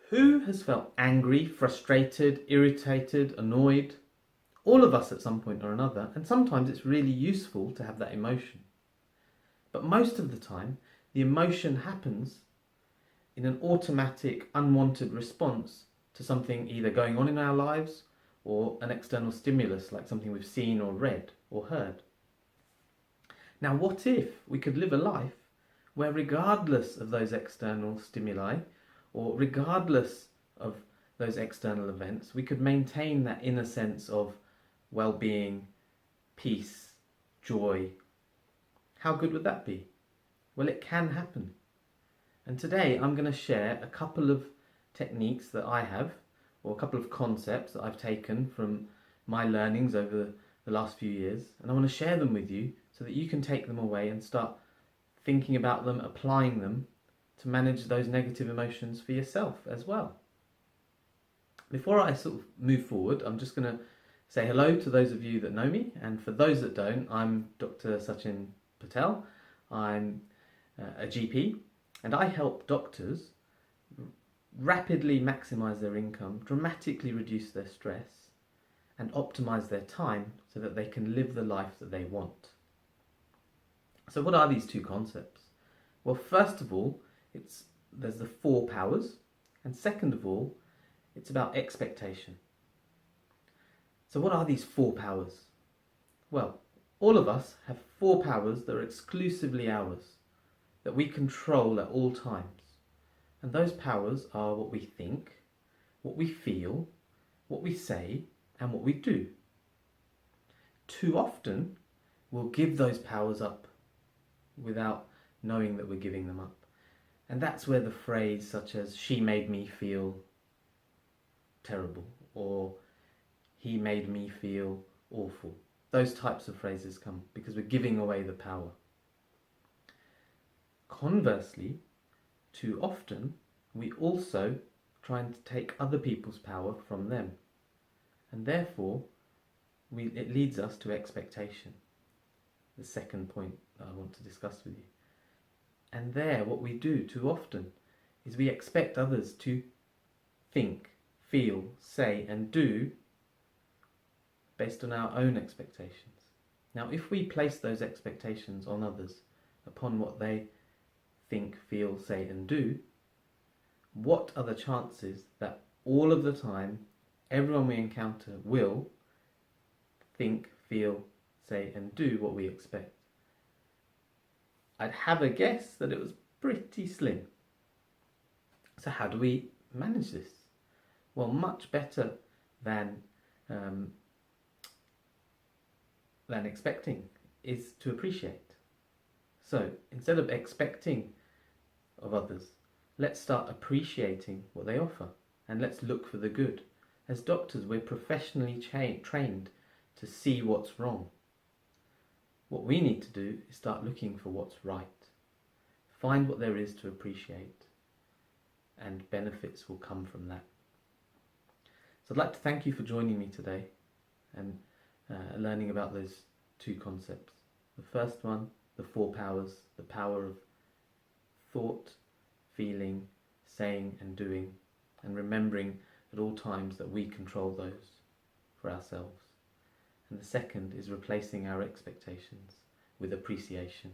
Who has felt angry, frustrated, irritated, annoyed? All of us at some point or another, and sometimes it's really useful to have that emotion. But most of the time, the emotion happens in an automatic, unwanted response to something either going on in our lives or an external stimulus like something we've seen or read or heard. Now, what if we could live a life where, regardless of those external stimuli or regardless of those external events, we could maintain that inner sense of well-being, peace, joy? How good would that be? Well, it can happen. And today I'm going to share a couple of techniques that I have, or a couple of concepts that I've taken from my learnings over the last few years, and I want to share them with you so that you can take them away and start thinking about them, applying them to manage those negative emotions for yourself as well. Before I sort of move forward, I'm just going to say hello to those of you that know me, and for those that don't, I'm Dr. Sachin Patel. I'm a GP, and I help doctors rapidly maximize their income, dramatically reduce their stress, and optimize their time so that they can live the life that they want. So what are these two concepts? Well, first of all, there's the 4 powers, and second of all, it's about expectation. So what are these 4 powers? Well, all of us have 4 powers that are exclusively ours, that we control at all times. And those powers are what we think, what we feel, what we say, and what we do. Too often, we'll give those powers up without knowing that we're giving them up. And that's where the phrase such as, "she made me feel terrible," or "he made me feel awful," those types of phrases come, because we're giving away the power. Conversely, too often, we also try and take other people's power from them. And therefore, it leads us to expectation. The second point that I want to discuss with you. And there, what we do too often is we expect others to think, feel, say, and do based on our own expectations. Now, if we place those expectations on others upon what they think, feel, say, and do, what are the chances that all of the time, everyone we encounter will think, feel, say, and do what we expect? I'd have a guess that it was pretty slim. So how do we manage this? Well, much better than expecting is to appreciate. So instead of expecting of others, let's start appreciating what they offer, and let's look for the good. As doctors, we're professionally trained to see what's wrong. What we need to do is start looking for what's right. Find what there is to appreciate, and benefits will come from that. So I'd like to thank you for joining me today and learning about those 2 concepts. The first one, the 4 powers, the power of thought, feeling, saying and doing, and remembering at all times that we control those for ourselves. And the second is replacing our expectations with appreciation.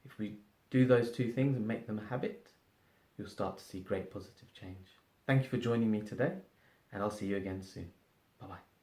If we do those 2 things and make them a habit, you'll start to see great positive change. Thank you for joining me today, and I'll see you again soon. Bye-bye.